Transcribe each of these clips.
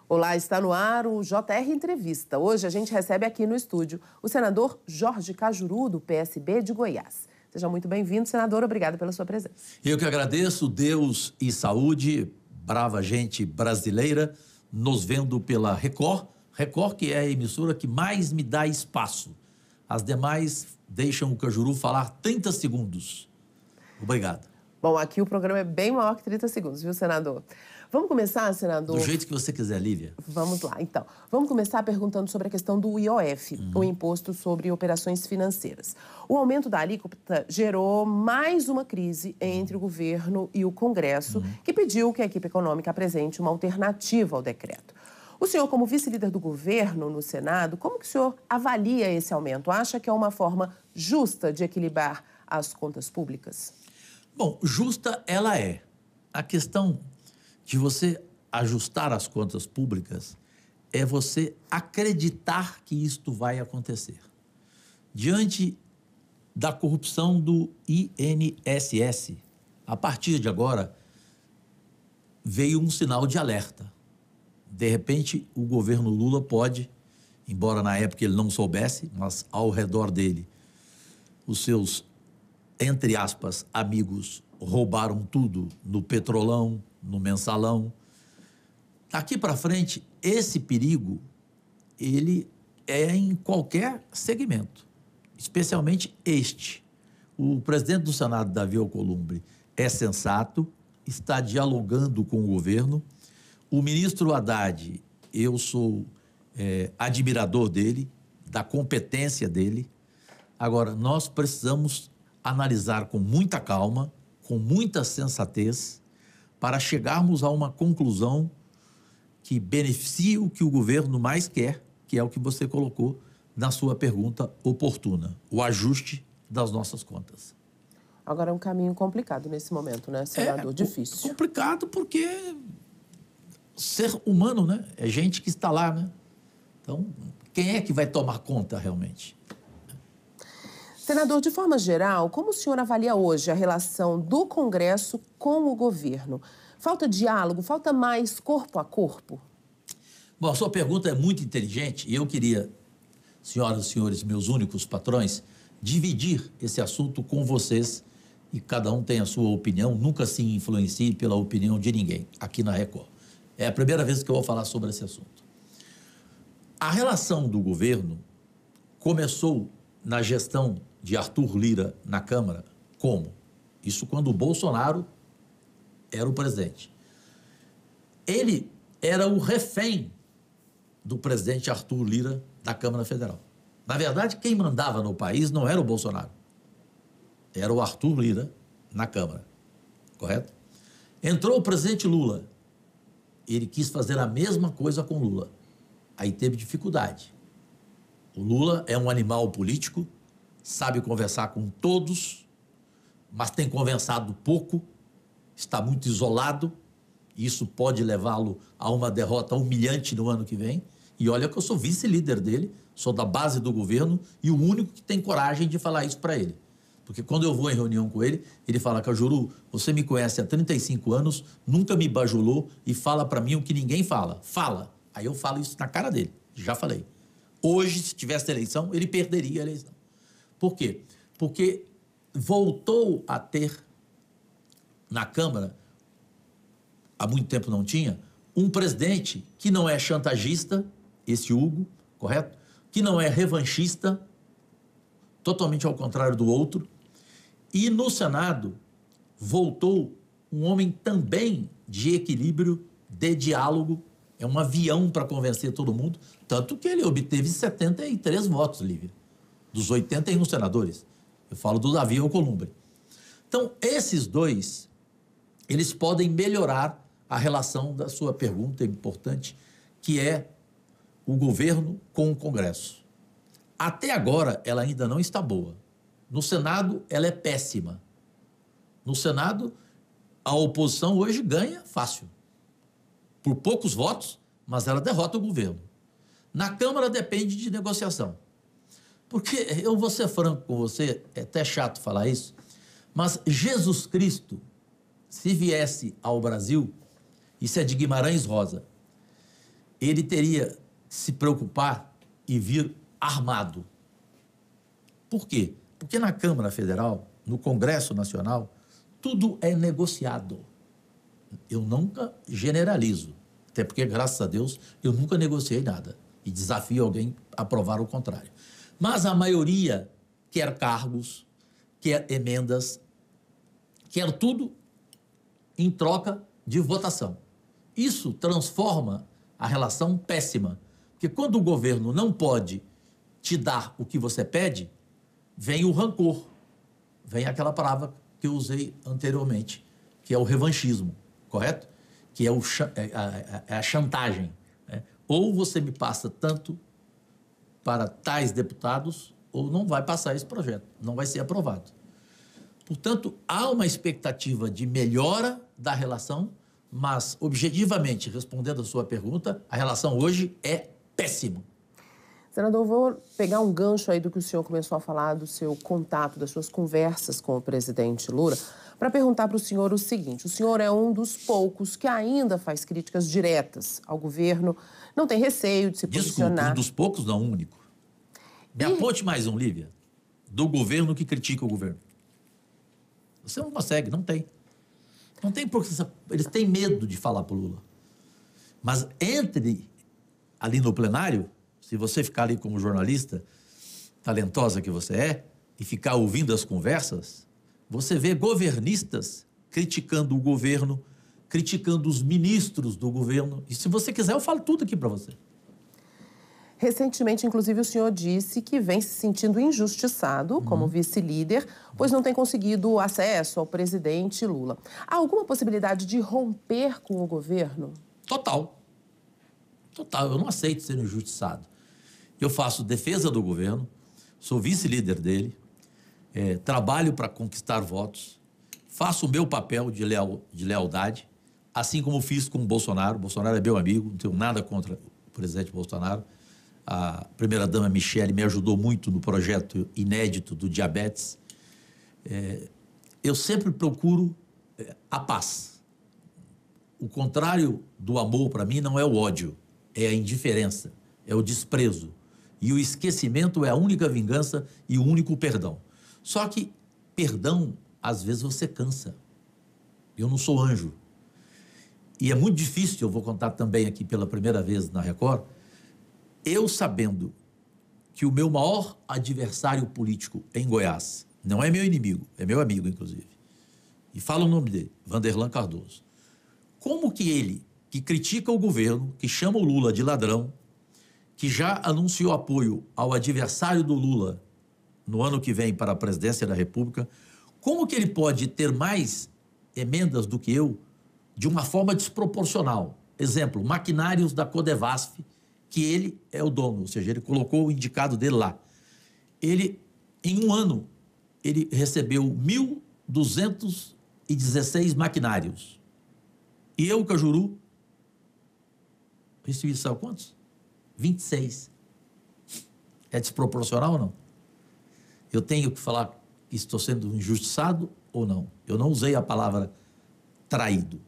Olá, está no ar o JR Entrevista. Hoje a gente recebe aqui no estúdio o senador Jorge Cajuru, do PSB de Goiás. Seja muito bem-vindo, senador. Obrigada pela sua presença. Eu que agradeço, Deus e saúde, brava gente brasileira, nos vendo pela Record. Record, que é a emissora que mais me dá espaço. As demais deixam o Cajuru falar 30 segundos. Obrigado. Bom, aqui o programa é bem maior que 30 segundos, viu, senador? Vamos começar, senador? Do jeito que você quiser, Lívia. Vamos lá, então. Vamos começar perguntando sobre a questão do IOF, o Imposto sobre Operações Financeiras. O aumento da alíquota gerou mais uma crise entre o governo e o Congresso, que pediu que a equipe econômica apresente uma alternativa ao decreto. O senhor, como vice-líder do governo no Senado, como que o senhor avalia esse aumento? Acha que é uma forma justa de equilibrar as contas públicas? Bom, justa ela é. A questão de você ajustar as contas públicas é você acreditar que isto vai acontecer. Diante da corrupção do INSS, a partir de agora, veio um sinal de alerta. De repente, o governo Lula pode, embora na época ele não soubesse, mas ao redor dele, os seus, entre aspas, amigos roubaram tudo no Petrolão, no Mensalão. Daqui para frente, esse perigo, ele é em qualquer segmento, especialmente este. O presidente do Senado, Davi Alcolumbre, é sensato, está dialogando com o governo. O ministro Haddad, eu sou admirador dele, da competência dele. Agora, nós precisamos analisar com muita calma, com muita sensatez, para chegarmos a uma conclusão que beneficie o que o governo mais quer, que é o que você colocou na sua pergunta oportuna, o ajuste das nossas contas. Agora é um caminho complicado nesse momento, né, senador? Difícil. Complicado porque ser humano, né? É gente que está lá, né? Então, quem é que vai tomar conta realmente? Senador, de forma geral, como o senhor avalia hoje a relação do Congresso com o governo? Falta diálogo? Falta mais corpo a corpo? Bom, a sua pergunta é muito inteligente e eu queria, senhoras e senhores, meus únicos patrões, dividir esse assunto com vocês e cada um tem a sua opinião, nunca se influencie pela opinião de ninguém aqui na Record. É a primeira vez que eu vou falar sobre esse assunto. A relação do governo começou na gestão de Arthur Lira na Câmara, como? Isso quando o Bolsonaro era o presidente. Ele era o refém do presidente Arthur Lira da Câmara Federal. Na verdade, quem mandava no país não era o Bolsonaro, era o Arthur Lira na Câmara, correto? Entrou o presidente Lula, ele quis fazer a mesma coisa com Lula, aí teve dificuldade. O Lula é um animal político, sabe conversar com todos, mas tem conversado pouco, está muito isolado, e isso pode levá-lo a uma derrota humilhante no ano que vem. E olha que eu sou vice-líder dele, sou da base do governo e o único que tem coragem de falar isso para ele. Porque quando eu vou em reunião com ele, ele fala: Cajuru, você me conhece há 35 anos, nunca me bajulou e fala para mim o que ninguém fala. Fala. Aí eu falo isso na cara dele, já falei. Hoje, se tivesse eleição, ele perderia a eleição. Por quê? Porque voltou a ter na Câmara, há muito tempo não tinha, um presidente que não é chantagista, esse Hugo, correto? Que não é revanchista, totalmente ao contrário do outro. E no Senado voltou um homem também de equilíbrio, de diálogo, é um avião para convencer todo mundo, tanto que ele obteve 73 votos, Lívia, dos 81 senadores. Eu falo do Davi Alcolumbre. Então, esses dois, eles podem melhorar a relação da sua pergunta importante, que é o governo com o Congresso. Até agora, ela ainda não está boa. No Senado, ela é péssima. No Senado, a oposição hoje ganha fácil. Por poucos votos, mas ela derrota o governo. Na Câmara depende de negociação. Porque, eu vou ser franco com você, é até chato falar isso, mas Jesus Cristo, se viesse ao Brasil, isso é de Guimarães Rosa, ele teria que se preocupar e vir armado. Por quê? Porque na Câmara Federal, no Congresso Nacional, tudo é negociado. Eu nunca generalizo, até porque, graças a Deus, eu nunca negociei nada e desafio alguém a provar o contrário. Mas a maioria quer cargos, quer emendas, quer tudo em troca de votação. Isso transforma a relação péssima, porque quando o governo não pode te dar o que você pede, vem o rancor, vem aquela palavra que eu usei anteriormente, que é o revanchismo, correto? Que é a chantagem, né? Ou você me passa tanto para tais deputados, ou não vai passar esse projeto, não vai ser aprovado. Portanto, há uma expectativa de melhora da relação, mas, objetivamente, respondendo a sua pergunta, a relação hoje é péssima. Senador, vou pegar um gancho aí do que o senhor começou a falar, do seu contato, das suas conversas com o presidente Lula, para perguntar para o senhor o seguinte: o senhor é um dos poucos que ainda faz críticas diretas ao governo, não tem receio de se posicionar. Desculpa, um dos poucos, não, um único. Me aponte mais um, Lívia, do governo que critica o governo. Você não consegue, não tem. Não tem porque eles têm medo de falar para o Lula. Mas entre ali no plenário, se você ficar ali como jornalista, talentosa que você é, e ficar ouvindo as conversas, você vê governistas criticando o governo, criticando os ministros do governo. E se você quiser, eu falo tudo aqui para você. Recentemente, inclusive, o senhor disse que vem se sentindo injustiçado como vice-líder, pois não tem conseguido acesso ao presidente Lula. Há alguma possibilidade de romper com o governo? Total. Total. Eu não aceito ser injustiçado. Eu faço defesa do governo, sou vice-líder dele, trabalho para conquistar votos, faço o meu papel de lealdade, assim como fiz com o Bolsonaro. Bolsonaro é meu amigo, não tenho nada contra o presidente Bolsonaro. A primeira-dama Michele me ajudou muito no projeto inédito do diabetes. Eu sempre procuro a paz. O contrário do amor, para mim, não é o ódio, é a indiferença, é o desprezo. E o esquecimento é a única vingança e o único perdão. Só que perdão, às vezes, você cansa. Eu não sou anjo. E é muito difícil, eu vou contar também aqui pela primeira vez na Record, eu sabendo que o meu maior adversário político em Goiás não é meu inimigo, é meu amigo, inclusive. E fala o nome dele, Vanderlan Cardoso. Como que ele, que critica o governo, que chama o Lula de ladrão, que já anunciou apoio ao adversário do Lula no ano que vem para a presidência da República, como que ele pode ter mais emendas do que eu de uma forma desproporcional? Exemplo, maquinários da Codevasf, que ele é o dono, ou seja, ele colocou o indicado dele lá. Ele, em um ano, ele recebeu 1.216 maquinários. E eu, Cajuru, recebi, sabe quantos? 26. É desproporcional ou não? Eu tenho que falar que estou sendo injustiçado ou não? Eu não usei a palavra traído.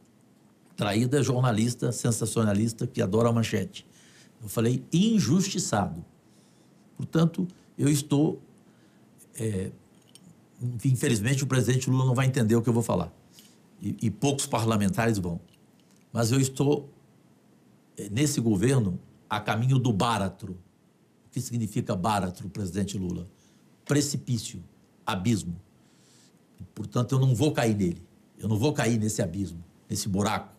Traído é jornalista sensacionalista que adora a manchete. Eu falei injustiçado. Portanto, eu estou... infelizmente, o presidente Lula não vai entender o que eu vou falar. E poucos parlamentares vão. Mas eu estou, nesse governo, a caminho do báratro. O que significa báratro, presidente Lula? Precipício, abismo. Portanto, eu não vou cair nele. Eu não vou cair nesse abismo, nesse buraco,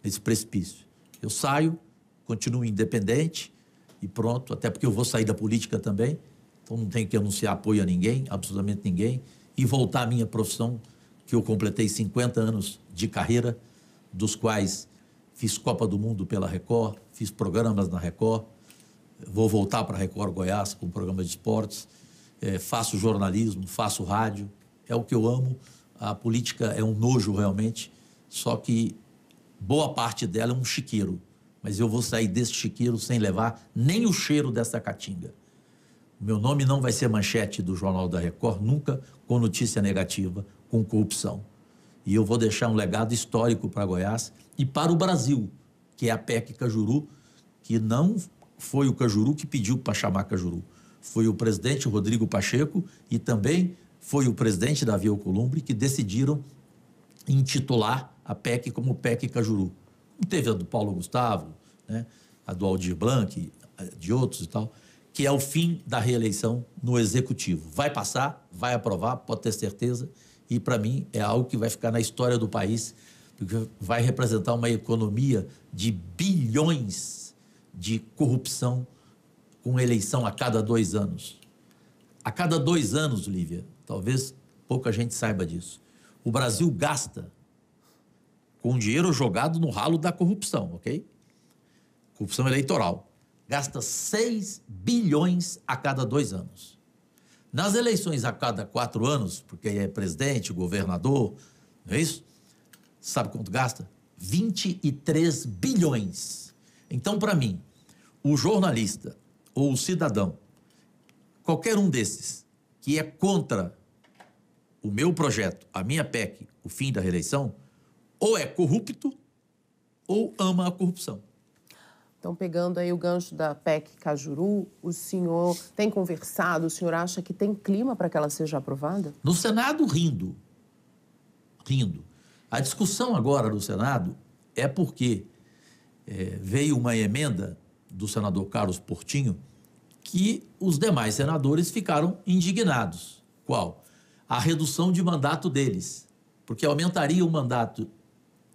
nesse precipício. Eu saio, continuo independente e pronto, até porque eu vou sair da política também, então não tenho que anunciar apoio a ninguém, absolutamente ninguém, e voltar à minha profissão, que eu completei 50 anos de carreira, dos quais fiz Copa do Mundo pela Record, fiz programas na Record, vou voltar para a Record Goiás com programa de esportes, faço jornalismo, faço rádio, é o que eu amo. A política é um nojo realmente, só que boa parte dela é um chiqueiro. Mas eu vou sair desse chiqueiro sem levar nem o cheiro dessa caatinga. Meu nome não vai ser manchete do Jornal da Record, nunca com notícia negativa, com corrupção. E eu vou deixar um legado histórico para Goiás e para o Brasil, que é a PEC Cajuru, que não foi o Cajuru que pediu para chamar Cajuru. Foi o presidente Rodrigo Pacheco e também foi o presidente Davi Alcolumbre que decidiram intitular a PEC como PEC Cajuru. Teve a do Paulo Gustavo, né? A do Aldir Blanc, de outros e tal, que é o fim da reeleição no Executivo. Vai passar, vai aprovar, pode ter certeza, e para mim é algo que vai ficar na história do país, porque vai representar uma economia de bilhões de corrupção com eleição a cada 2 anos. A cada 2 anos, Lívia, talvez pouca gente saiba disso, o Brasil gasta com dinheiro jogado no ralo da corrupção, ok? Corrupção eleitoral. Gasta 6 bilhões a cada 2 anos. Nas eleições a cada 4 anos, porque é presidente, governador, não é isso? Sabe quanto gasta? 23 bilhões. Então, para mim, o jornalista ou o cidadão, qualquer um desses que é contra o meu projeto, a minha PEC, o fim da reeleição, ou é corrupto ou ama a corrupção. Então, pegando aí o gancho da PEC Cajuru, o senhor tem conversado, o senhor acha que tem clima para que ela seja aprovada? No Senado, rindo. A discussão agora no Senado é porque veio uma emenda do senador Carlos Portinho que os demais senadores ficaram indignados. Qual? A redução de mandato deles, porque aumentaria o mandato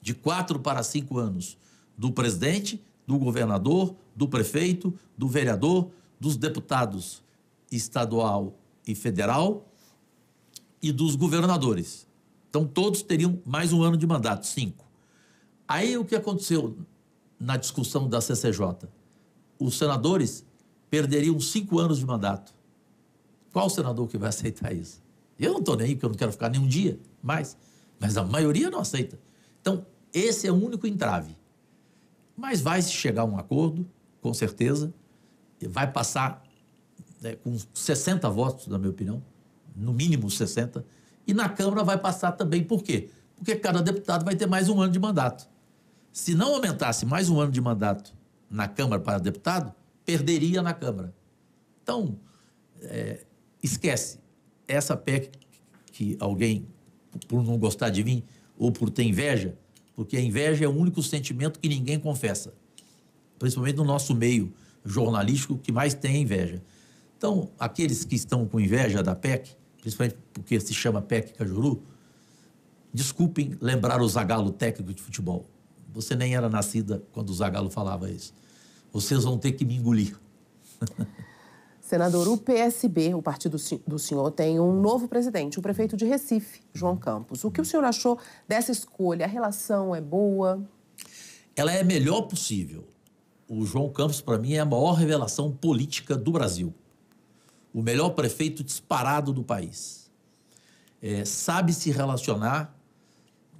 de 4 para 5 anos do presidente, do governador, do prefeito, do vereador, dos deputados estadual e federal e dos governadores. Então, todos teriam mais 1 ano de mandato, 5. Aí, o que aconteceu na discussão da CCJ? Os senadores perderiam 5 anos de mandato. Qual senador que vai aceitar isso? Eu não estou nem aí, porque eu não quero ficar nem um dia mais, mas a maioria não aceita. Então, esse é o único entrave. Mas vai se chegar a um acordo, com certeza, e vai passar com 60 votos, na minha opinião, no mínimo 60, e na Câmara vai passar também. Por quê? Porque cada deputado vai ter mais 1 ano de mandato. Se não aumentasse mais 1 ano de mandato na Câmara para deputado, perderia na Câmara. Então, esquece. Essa PEC que alguém, por não gostar de mim, ou por ter inveja, porque a inveja é o único sentimento que ninguém confessa, principalmente no nosso meio jornalístico, que mais tem inveja. Então, aqueles que estão com inveja da PEC, principalmente porque se chama PEC Cajuru, desculpem lembrar o Zagallo técnico de futebol. Você nem era nascida quando o Zagallo falava isso. Vocês vão ter que me engolir. Senador, o PSB, o partido do senhor, tem um novo presidente, o prefeito de Recife, João Campos. O que o senhor achou dessa escolha? A relação é boa? Ela é a melhor possível. O João Campos, para mim, é a maior revelação política do Brasil. O melhor prefeito disparado do país. Sabe se relacionar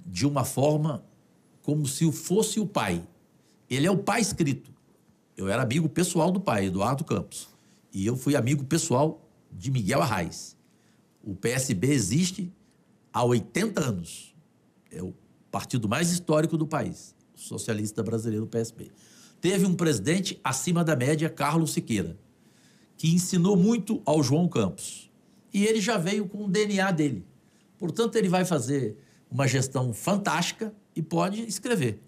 de uma forma como se fosse o pai. Ele é o pai escrito. Eu era amigo pessoal do pai, Eduardo Campos. E eu fui amigo pessoal de Miguel Arraes. O PSB existe há 80 anos. É o partido mais histórico do país, o socialista brasileiro, o PSB. Teve um presidente acima da média, Carlos Siqueira, que ensinou muito ao João Campos. E ele já veio com o DNA dele. Portanto, ele vai fazer uma gestão fantástica e pode escrever.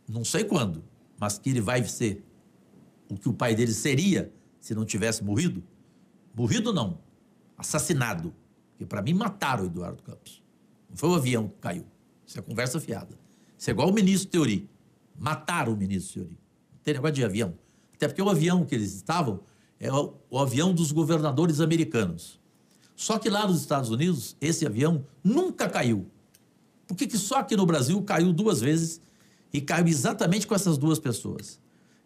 Não sei quando, mas que ele vai ser o que o pai dele seria se não tivesse morrido. Morrido não, assassinado. Porque para mim mataram o Eduardo Campos. Não foi o avião que caiu. Isso é conversa fiada. Isso é igual o ministro Teori. Mataram o ministro Teori. Não tem negócio de avião. Até porque o avião que eles estavam é o avião dos governadores americanos. Só que lá nos Estados Unidos, esse avião nunca caiu. Por que só aqui no Brasil caiu 2 vezes e caiu exatamente com essas 2 pessoas?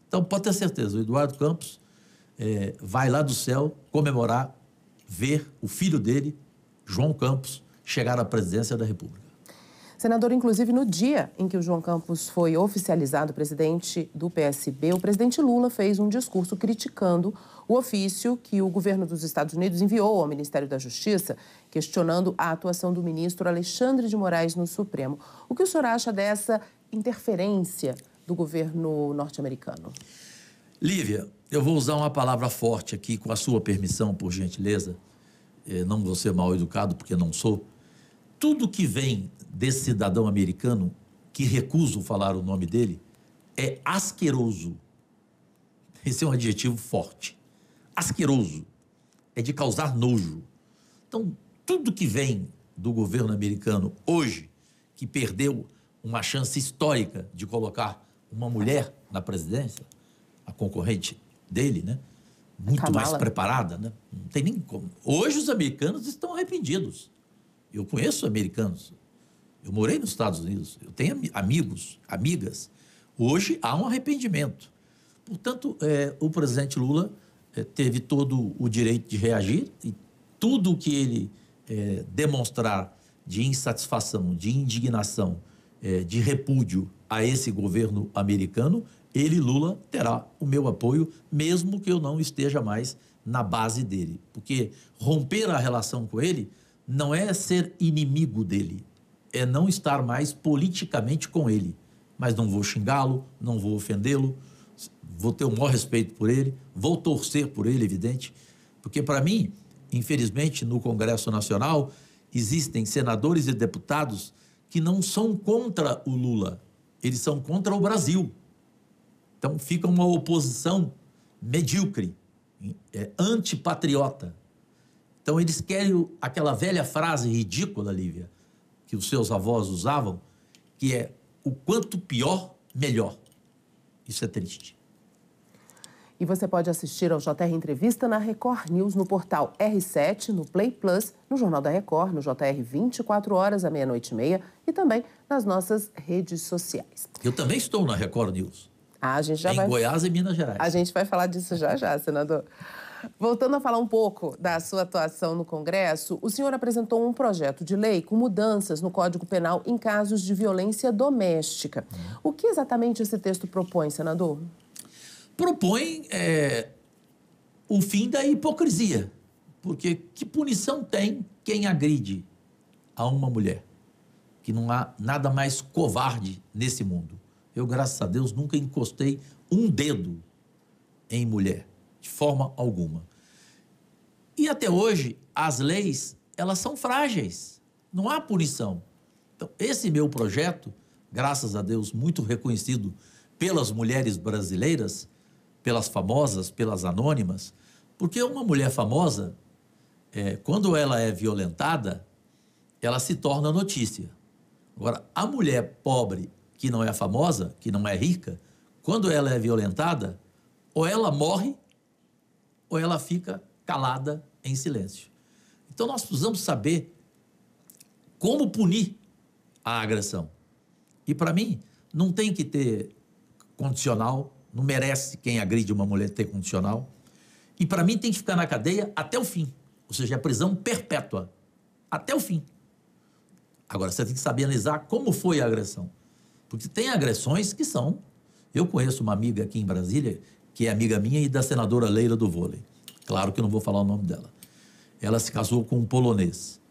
Então, pode ter certeza, o Eduardo Campos vai lá do céu comemorar, ver o filho dele, João Campos, chegar à presidência da República. Senador, inclusive no dia em que o João Campos foi oficializado presidente do PSB, o presidente Lula fez um discurso criticando o ofício que o governo dos Estados Unidos enviou ao Ministério da Justiça, questionando a atuação do ministro Alexandre de Moraes no Supremo. O que o senhor acha dessa interferência do governo norte-americano? Lívia, eu vou usar uma palavra forte aqui, com a sua permissão, por gentileza. Não vou ser mal educado, porque não sou. Tudo que vem desse cidadão americano, que recuso falar o nome dele, é asqueroso. Esse é um adjetivo forte. Asqueroso. É de causar nojo. Então, tudo que vem do governo americano hoje, que perdeu uma chance histórica de colocar uma mulher na presidência, a concorrente dele, né? Muito mais preparada, né? Não tem nem como. Hoje os americanos estão arrependidos. Eu conheço americanos. Eu morei nos Estados Unidos. Eu tenho amigos, amigas. Hoje há um arrependimento. Portanto, o presidente Lula teve todo o direito de reagir e tudo o que ele demonstrar de insatisfação, de indignação, de repúdio a esse governo americano, ele, Lula, terá o meu apoio, mesmo que eu não esteja mais na base dele. Porque romper a relação com ele não é ser inimigo dele, é não estar mais politicamente com ele. Mas não vou xingá-lo, não vou ofendê-lo, vou ter o maior respeito por ele, vou torcer por ele, evidente, porque para mim, infelizmente, no Congresso Nacional, existem senadores e deputados que não são contra o Lula, eles são contra o Brasil. Então fica uma oposição medíocre, antipatriota. Então eles querem aquela velha frase ridícula, Lívia, que os seus avós usavam, que é o quanto pior, melhor. Isso é triste. E você pode assistir ao JR Entrevista na Record News, no portal R7, no Play Plus, no Jornal da Record, no JR 24 horas, à 00h30 e também nas nossas redes sociais. Eu também estou na Record News. A gente já em Goiás e Minas Gerais. A gente vai falar disso já já, senador. Voltando a falar um pouco da sua atuação no Congresso, o senhor apresentou um projeto de lei com mudanças no Código Penal em casos de violência doméstica. O que exatamente esse texto propõe, senador? Propõe o fim da hipocrisia. Porque que punição tem quem agride a uma mulher? Que não há nada mais covarde nesse mundo. Eu, graças a Deus, nunca encostei um dedo em mulher, de forma alguma. E até hoje, as leis, elas são frágeis. Não há punição. Então, esse meu projeto, graças a Deus, muito reconhecido pelas mulheres brasileiras, pelas famosas, pelas anônimas, porque uma mulher famosa, quando ela é violentada, ela se torna notícia. Agora, a mulher pobre, que não é famosa, que não é rica, quando ela é violentada, ou ela morre, ou ela fica calada em silêncio. Então, nós precisamos saber como punir a agressão. E, para mim, não tem que ter condicional, não merece quem agride uma mulher ter condicional. E, para mim, tem que ficar na cadeia até o fim, ou seja, a prisão perpétua, até o fim. Agora, você tem que saber analisar como foi a agressão. Porque tem agressões que são... Eu conheço uma amiga aqui em Brasília, que é amiga minha e da senadora Leila do vôlei. Claro que eu não vou falar o nome dela. Ela se casou com um polonês.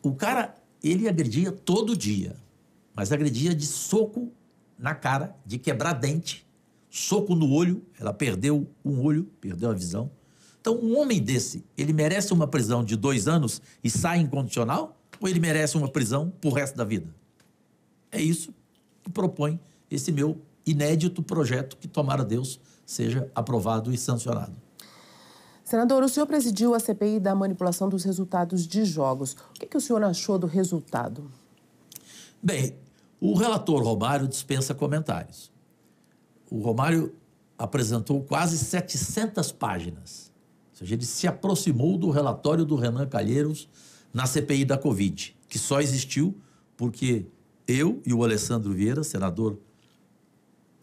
O cara, ele agredia todo dia, mas agredia de soco na cara, de quebrar dente, soco no olho, ela perdeu um olho, perdeu a visão. Então, um homem desse, ele merece uma prisão de 2 anos e sai incondicional? Ou ele merece uma prisão pro resto da vida? É isso que propõe esse meu inédito projeto que, tomara Deus, seja aprovado e sancionado. Senador, o senhor presidiu a CPI da manipulação dos resultados de jogos. O que o senhor achou do resultado? Bem, o relator Romário dispensa comentários. O Romário apresentou quase 700 páginas. Ou seja, ele se aproximou do relatório do Renan Calheiros na CPI da Covid, que só existiu porque eu e o Alessandro Vieira, senador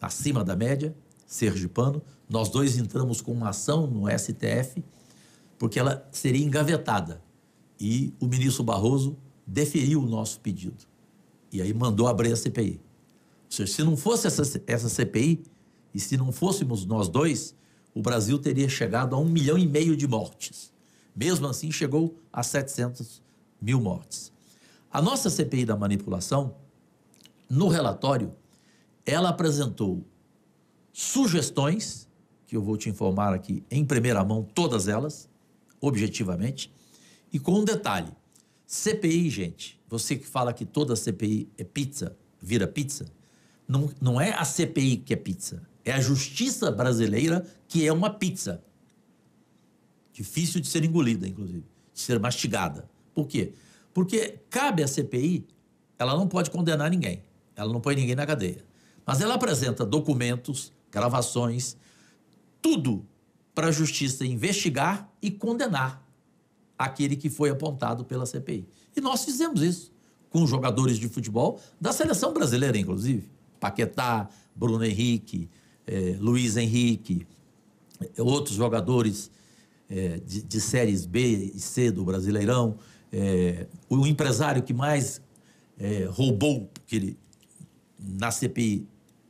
acima da média, sergipano, nós dois entramos com uma ação no STF, porque ela seria engavetada. E o ministro Barroso deferiu o nosso pedido. E aí mandou abrir a CPI. Ou seja, se não fosse essa CPI, e se não fôssemos nós dois, o Brasil teria chegado a 1,5 milhão de mortes. Mesmo assim, chegou a 700 mil mortes. A nossa CPI da manipulação, no relatório, ela apresentou sugestões que eu vou te informar aqui em primeira mão, todas elas, objetivamente, e com um detalhe. CPI, gente, você que fala que toda CPI é pizza, vira pizza, não é a CPI que é pizza, é a justiça brasileira que é uma pizza. Difícil de ser engolida, inclusive, de ser mastigada. Por quê? Porque cabe à CPI, ela não pode condenar ninguém, ela não põe ninguém na cadeia, mas ela apresenta documentos, gravações, tudo para a justiça investigar e condenar aquele que foi apontado pela CPI. E nós fizemos isso com jogadores de futebol da seleção brasileira, inclusive. Paquetá, Bruno Henrique, Luiz Henrique, outros jogadores de séries B e C do Brasileirão. O empresário que mais roubou, porque ele, na CPI,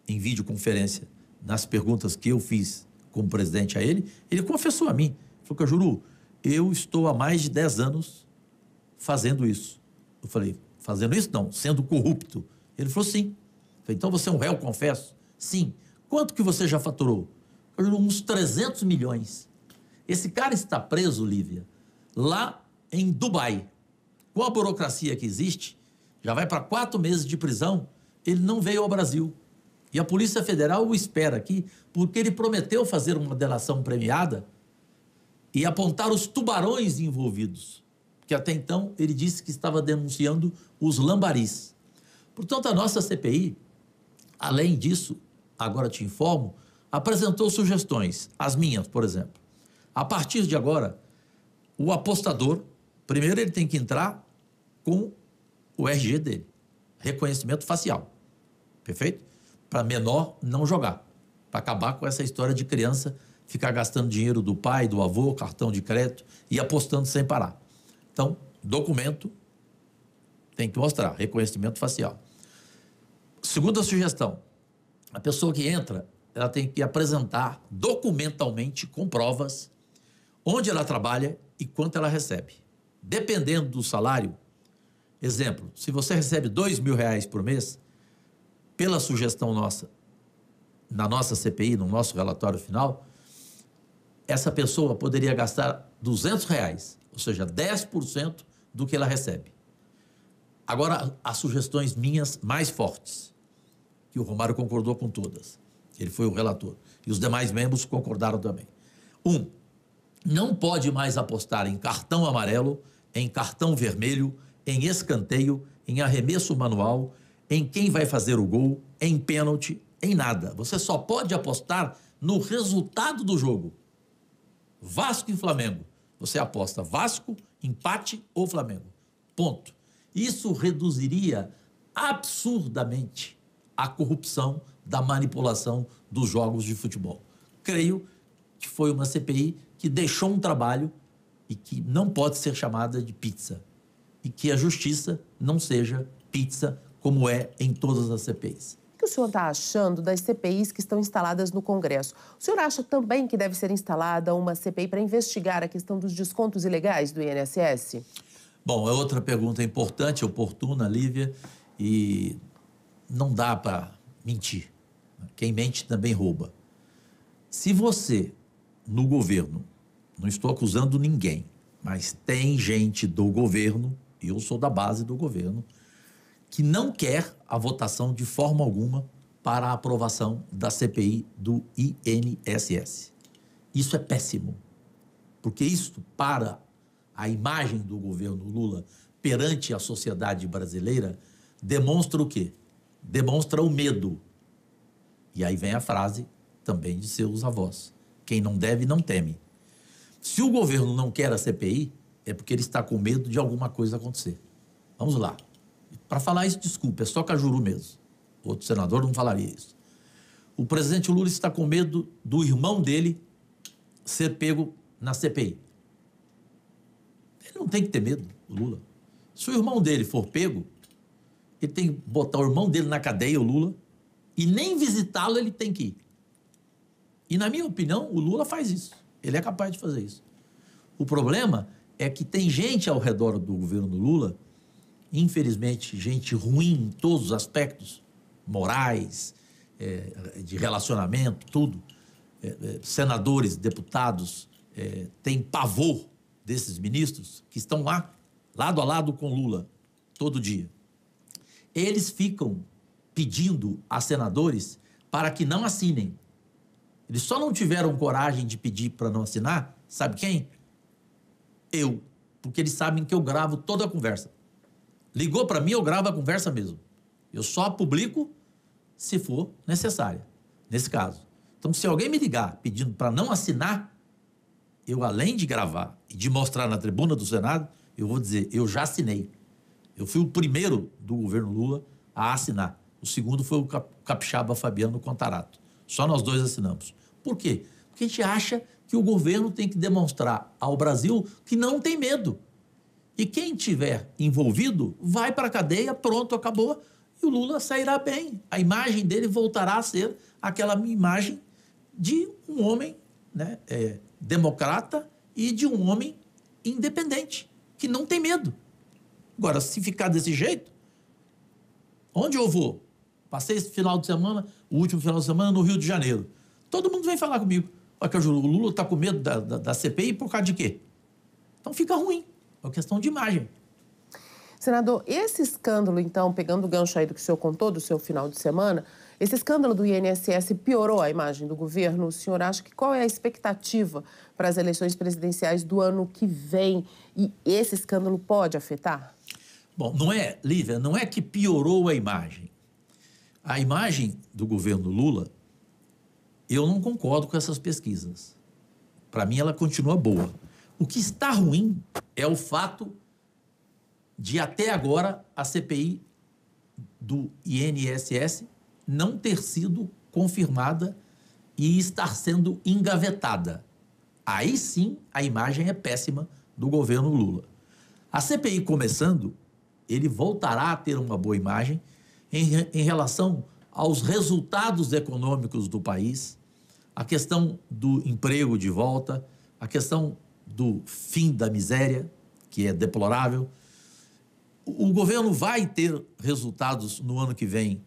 em videoconferência, nas perguntas que eu fiz como presidente a ele, ele confessou a mim. Falou, Cajuru, eu estou há mais de 10 anos fazendo isso. Eu falei, fazendo isso? Não, sendo corrupto. Ele falou, sim. Eu falei, então você é um réu, confesso? Sim. Quanto que você já faturou? Cajuru, uns 300 milhões. Esse cara está preso, Lívia, lá em Dubai. Com a burocracia que existe, já vai para 4 meses de prisão, ele não veio ao Brasil. E a Polícia Federal o espera aqui, porque ele prometeu fazer uma delação premiada e apontar os tubarões envolvidos, que até então ele disse que estava denunciando os lambaris. Portanto, a nossa CPI, além disso, agora te informo, apresentou sugestões, as minhas, por exemplo. A partir de agora, o apostador, primeiro ele tem que entrar com o RG dele, reconhecimento facial, perfeito? Para menor não jogar, para acabar com essa história de criança ficar gastando dinheiro do pai, do avô, cartão de crédito e apostando sem parar. Então, documento tem que mostrar, reconhecimento facial. Segunda sugestão, a pessoa que entra, ela tem que apresentar documentalmente, com provas, onde ela trabalha e quanto ela recebe. Dependendo do salário, exemplo, se você recebe R$2.000 por mês, pela sugestão nossa, na nossa CPI, no nosso relatório final, essa pessoa poderia gastar R$200, ou seja, 10% do que ela recebe. Agora, as sugestões minhas mais fortes, que o Romário concordou com todas. Ele foi o relator. E os demais membros concordaram também. 1. Não pode mais apostar em cartão amarelo, em cartão vermelho, em escanteio, em arremesso manual, em quem vai fazer o gol, em pênalti, em nada. Você só pode apostar no resultado do jogo. Vasco e Flamengo. Você aposta Vasco, empate ou Flamengo. Ponto. Isso reduziria absurdamente a corrupção da manipulação dos jogos de futebol. Creio que foi uma CPI que deixou um trabalho e que não pode ser chamada de pizza. E que a justiça não seja pizza como é em todas as CPIs. O que o senhor está achando das CPIs que estão instaladas no Congresso? O senhor acha também que deve ser instalada uma CPI para investigar a questão dos descontos ilegais do INSS? Bom, é outra pergunta importante, oportuna, Lívia, e não dá para mentir. Quem mente também rouba. Se você, no governo, não estou acusando ninguém, mas tem gente do governo, eu sou da base do governo, que não quer a votação de forma alguma para a aprovação da CPI do INSS. Isso é péssimo, porque isso, para a imagem do governo Lula perante a sociedade brasileira, demonstra o quê? Demonstra o medo. E aí vem a frase também de seus avós: quem não deve, não teme. Se o governo não quer a CPI, é porque ele está com medo de alguma coisa acontecer. Vamos lá. Para falar isso, desculpa, é só Cajuru mesmo. Outro senador não falaria isso. O presidente Lula está com medo do irmão dele ser pego na CPI. Ele não tem que ter medo, o Lula. Se o irmão dele for pego, ele tem que botar o irmão dele na cadeia, o Lula, e nem visitá-lo ele tem que ir. E, na minha opinião, o Lula faz isso. Ele é capaz de fazer isso. O problema é que tem gente ao redor do governo Lula, infelizmente, gente ruim em todos os aspectos, morais, de relacionamento, tudo, senadores, deputados, têm pavor desses ministros que estão lá, lado a lado com Lula, todo dia. Eles ficam pedindo a senadores para que não assinem. Eles só não tiveram coragem de pedir para não assinar, sabe quem? Eu, porque eles sabem que eu gravo toda a conversa. Ligou para mim, eu gravo a conversa mesmo. Eu só publico se for necessária, nesse caso. Então, se alguém me ligar pedindo para não assinar, eu, além de gravar e de mostrar na tribuna do Senado, eu vou dizer, eu já assinei. Eu fui o primeiro do governo Lula a assinar. O segundo foi o capixaba Fabiano Contarato. Só nós dois assinamos. Por quê? Porque a gente acha que o governo tem que demonstrar ao Brasil que não tem medo. E quem tiver envolvido vai para a cadeia, pronto, acabou, e o Lula sairá bem. A imagem dele voltará a ser aquela imagem de um homem, né, democrata e de um homem independente, que não tem medo. Agora, se ficar desse jeito, onde eu vou? Passei esse final de semana, o último final de semana, no Rio de Janeiro. Todo mundo vem falar comigo. Olha, que o Lula está com medo da CPI por causa de quê? Então fica ruim. É uma questão de imagem. Senador, esse escândalo, então, pegando o gancho aí do que o senhor contou do seu final de semana, esse escândalo do INSS piorou a imagem do governo? O senhor acha que qual é a expectativa para as eleições presidenciais do ano que vem? E esse escândalo pode afetar? Bom, Lívia, não é que piorou a imagem. A imagem do governo Lula, eu não concordo com essas pesquisas. Para mim, ela continua boa. O que está ruim é o fato de, até agora, a CPI do INSS não ter sido confirmada e estar sendo engavetada. Aí sim, a imagem é péssima do governo Lula. A CPI começando, ele voltará a ter uma boa imagem em relação aos resultados econômicos do país, a questão do emprego de volta, a questão do fim da miséria, que é deplorável. O governo vai ter resultados no ano que vem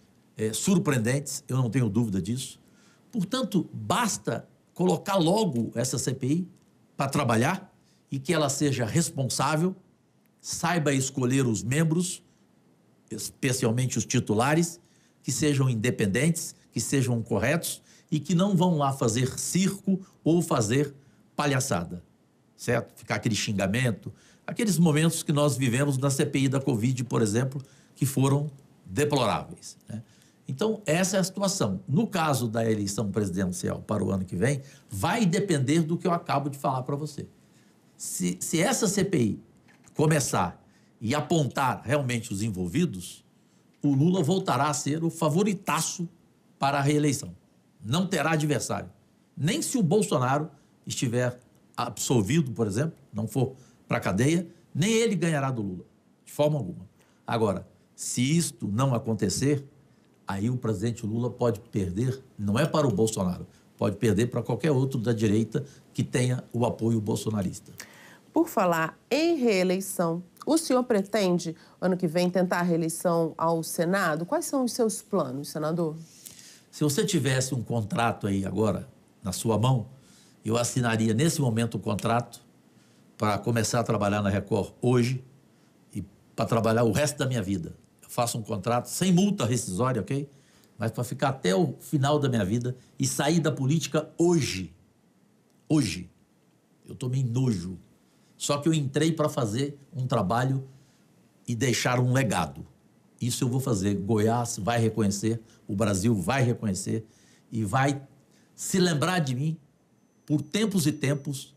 surpreendentes, eu não tenho dúvida disso. Portanto, basta colocar logo essa CPI para trabalhar e que ela seja responsável, saiba escolher os membros, especialmente os titulares, que sejam independentes, que sejam corretos e que não vão lá fazer circo ou fazer palhaçada, certo? Ficar aquele xingamento, aqueles momentos que nós vivemos na CPI da Covid, por exemplo, que foram deploráveis, né? Então, essa é a situação. No caso da eleição presidencial para o ano que vem, vai depender do que eu acabo de falar para você. Se essa CPI começar e apontar realmente os envolvidos, o Lula voltará a ser o favoritaço para a reeleição. Não terá adversário. Nem se o Bolsonaro estiver absolvido, por exemplo, não for para a cadeia, nem ele ganhará do Lula, de forma alguma. Agora, se isto não acontecer, aí o presidente Lula pode perder, não é para o Bolsonaro, pode perder para qualquer outro da direita que tenha o apoio bolsonarista. Por falar em reeleição, o senhor pretende, ano que vem, tentar a reeleição ao Senado? Quais são os seus planos, senador? Se você tivesse um contrato aí agora, na sua mão, eu assinaria nesse momento o contrato para começar a trabalhar na Record hoje e para trabalhar o resto da minha vida. Eu faço um contrato sem multa rescisória, ok? Mas para ficar até o final da minha vida e sair da política hoje. Hoje. Eu tomei nojo. Só que eu entrei para fazer um trabalho e deixar um legado. Isso eu vou fazer. Goiás vai reconhecer, o Brasil vai reconhecer e vai se lembrar de mim por tempos e tempos,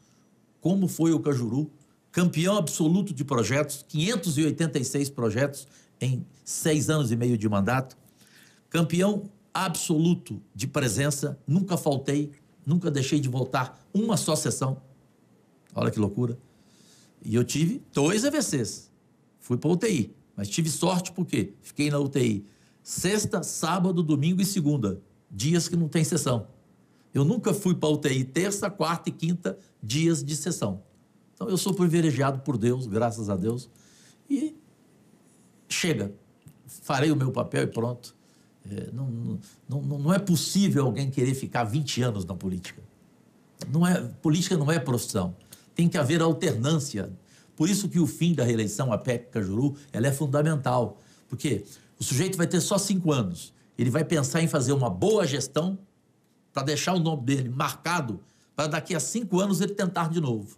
como foi o Cajuru, campeão absoluto de projetos, 586 projetos em 6 anos e meio de mandato, campeão absoluto de presença, nunca faltei, nunca deixei de voltar uma só sessão. Olha que loucura. E eu tive 2 AVCs. Fui para UTI, mas tive sorte porque fiquei na UTI sexta, sábado, domingo e segunda, dias que não tem sessão. Eu nunca fui para UTI terça, quarta e quinta, dias de sessão. Então, eu sou privilegiado por Deus, graças a Deus, e chega. Farei o meu papel e pronto. Não é possível alguém querer ficar 20 anos na política. Política não é profissão. Tem que haver alternância. Por isso que o fim da reeleição, a PEC Cajuru, ela é fundamental. Porque o sujeito vai ter só 5 anos. Ele vai pensar em fazer uma boa gestão para deixar o nome dele marcado para daqui a 5 anos ele tentar de novo.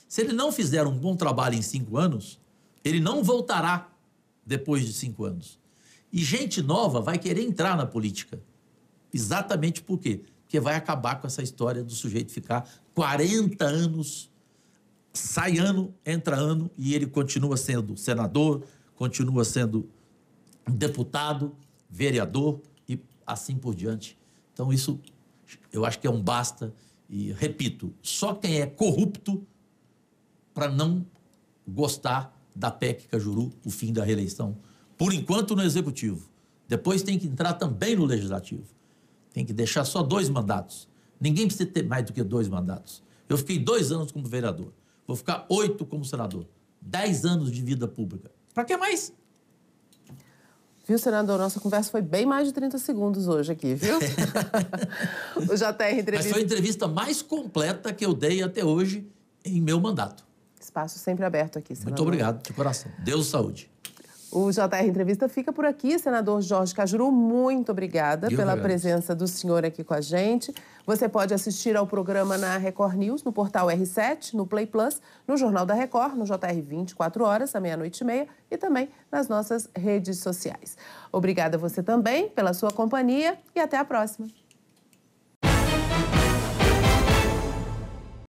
Se ele não fizer um bom trabalho em 5 anos, ele não voltará depois de 5 anos. E gente nova vai querer entrar na política. Exatamente por quê? Porque vai acabar com essa história do sujeito ficar 40 anos, sai ano, entra ano, e ele continua sendo senador, continua sendo deputado, vereador e assim por diante. Então, isso eu acho que é um basta. E, repito, só quem é corrupto para não gostar da PEC Cajuru, o fim da reeleição. Por enquanto, no Executivo. Depois tem que entrar também no Legislativo. Tem que deixar só 2 mandatos. Ninguém precisa ter mais do que 2 mandatos. Eu fiquei 2 anos como vereador. Vou ficar 8 como senador. 10 anos de vida pública. Para que mais? Viu, senador? Nossa conversa foi bem mais de 30 segundos hoje aqui, viu? O JR Entrevista... Mas foi a entrevista mais completa que eu dei até hoje em meu mandato. Espaço sempre aberto aqui, senador. Muito obrigado, de coração. Deus saúde. O JR Entrevista fica por aqui. Senador Jorge Cajuru, muito obrigada pela presença do senhor aqui com a gente. Você pode assistir ao programa na Record News, no portal R7, no Play Plus, no Jornal da Record, no JR 24 horas, à 00:30 e também nas nossas redes sociais. Obrigada a você também pela sua companhia e até a próxima.